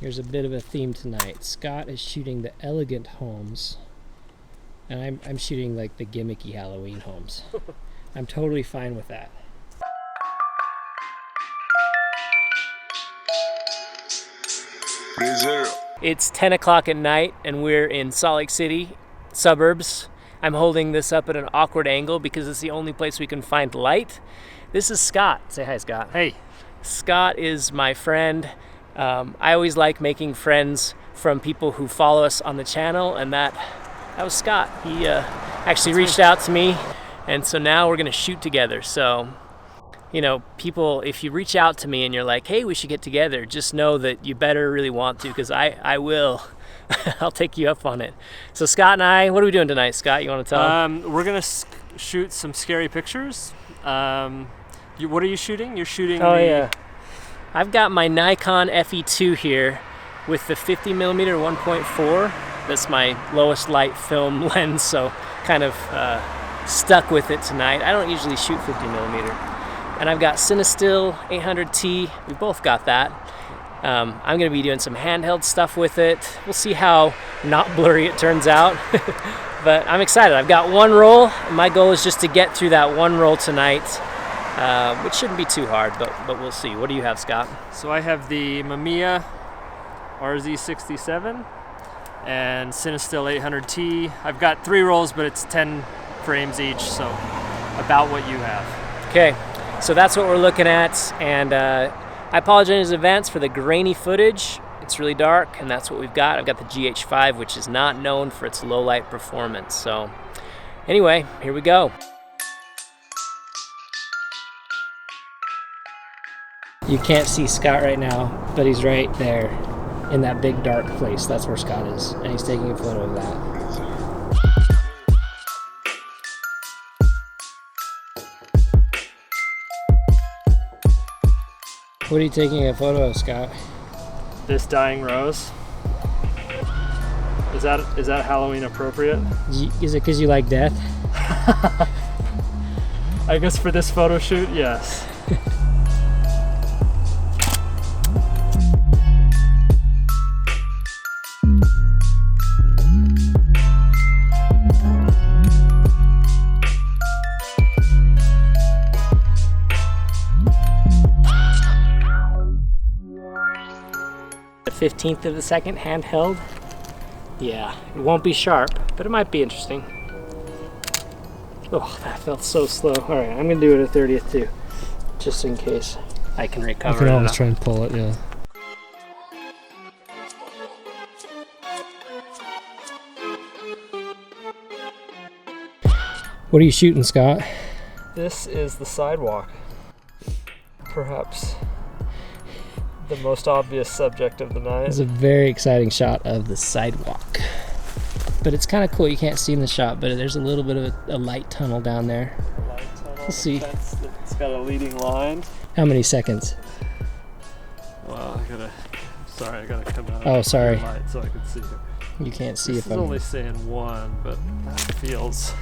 Here's a bit of a theme tonight. Scott is shooting the elegant homes, and I'm shooting like the gimmicky Halloween homes. I'm totally fine with that. It's 10 o'clock at night and we're in Salt Lake City suburbs. I'm holding this up at an awkward angle because it's the only place we can find light. This is Scott. Say hi, Scott. Hey. Scott is my friend. I always like making friends from people who follow us on the channel, and that was Scott. He actually reached out to me, and so now we're gonna shoot together. So, you know, people, if you reach out to me and you're like, hey, we should get together, just know that you better really want to, because I will. I'll take you up on it. So Scott and I, what are we doing tonight, Scott? You want to tell them? We're gonna shoot some scary pictures. What are you shooting? You're shooting yeah. I've got my Nikon FE2 here with the 50mm 1.4. That's my lowest light film lens, so kind of stuck with it tonight. I don't usually shoot 50mm. And I've got CINESTILL 800T. We both got that. I'm going to be doing some handheld stuff with it. We'll see how not blurry it turns out. But I'm excited. I've got one roll. My goal is just to get through that one roll tonight, which shouldn't be too hard, but we'll see. What do you have, Scott? So I have the Mamiya RZ67 and CINESTILL 800T. I've got 3 rolls, but it's 10 frames each, so about what you have. Okay, so that's what we're looking at, and I apologize in advance for the grainy footage. It's really dark, and that's what we've got. I've got the GH5, which is not known for its low light performance. So anyway, here we go. You can't see Scott right now, but he's right there in that big dark place. That's where Scott is, and he's taking a photo of that. What are you taking a photo of, Scott? This dying rose. Is that Halloween appropriate? Is it because you like death? I guess for this photo shoot, yes. The 15th of a second handheld. Yeah, it won't be sharp, but it might be interesting. Oh, that felt so slow. All right, I'm gonna do it at 30th too, just in case I can recover. I can always try and pull it, yeah. What are you shooting, Scott? This is the sidewalk. Perhaps the most obvious subject of the night. It's a very exciting shot of the sidewalk. But it's kind of cool. You can't see in the shot, but there's a little bit of a light tunnel down there. Light tunnel. We'll see. It's got a leading line. How many seconds? Well, I gotta come out. Oh, sorry. Of the light so I can see it. You can't see This if is I'm... only saying 1, but that feels...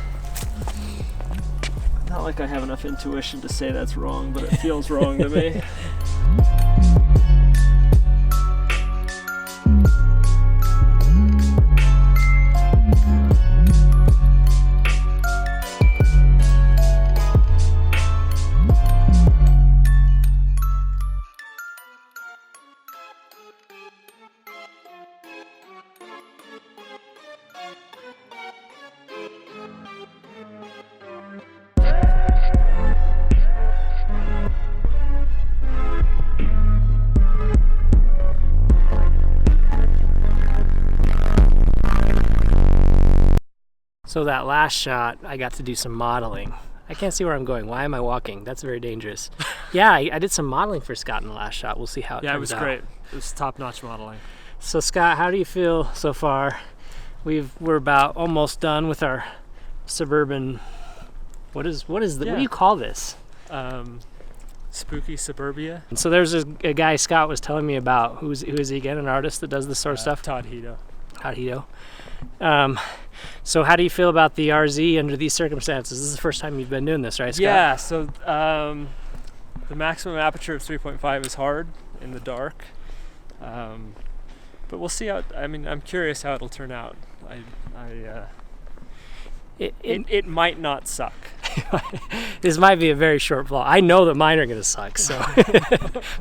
Not like I have enough intuition to say that's wrong, but it feels wrong to me. So that last shot, I got to do some modeling. I can't see where I'm going. Why am I walking? That's very dangerous. Yeah, I did some modeling for Scott in the last shot. We'll see how it turns out. Yeah, it was great. It was top-notch modeling. So Scott, how do you feel so far? We're about almost done with our suburban. What do you call this? Spooky suburbia. And so there's a guy Scott was telling me about. Who is he again? An artist that does this sort of stuff? Todd Hito. Todd Hito. So how do you feel about the RZ under these circumstances? This is the first time you've been doing this, right, Scott? Yeah, so the maximum aperture of 3.5 is hard in the dark. But we'll see how. I mean, I'm curious how it'll turn out. It might not suck. This might be a very short vlog. I know that mine are gonna suck, so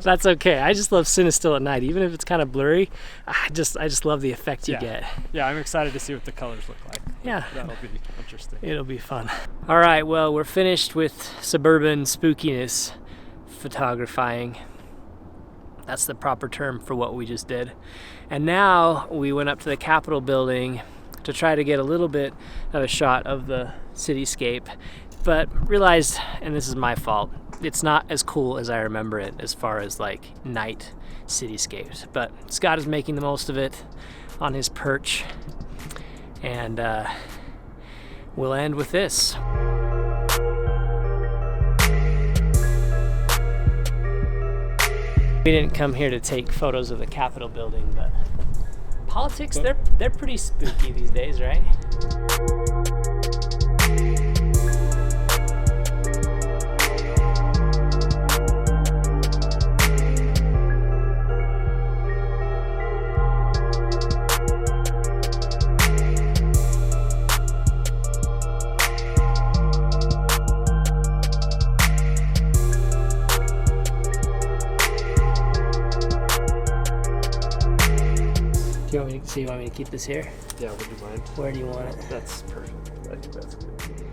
that's okay. I just love CINESTILL at night, even if it's kind of blurry. I just love the effect you get. Yeah, I'm excited to see what the colors look like. Yeah, that'll be interesting. It'll be fun. All right, well, we're finished with suburban spookiness photographing. That's the proper term for what we just did. And now we went up to the Capitol building to try to get a little bit of a shot of the cityscape, but realized, and this is my fault, it's not as cool as I remember it as far as like night cityscapes. But Scott is making the most of it on his perch, and we'll end with this. We didn't come here to take photos of the Capitol building, but politics, they're pretty spooky these days, right? Do you want me to keep this here? Yeah, would you mind? Where do you want it? That's perfect. I think that's good.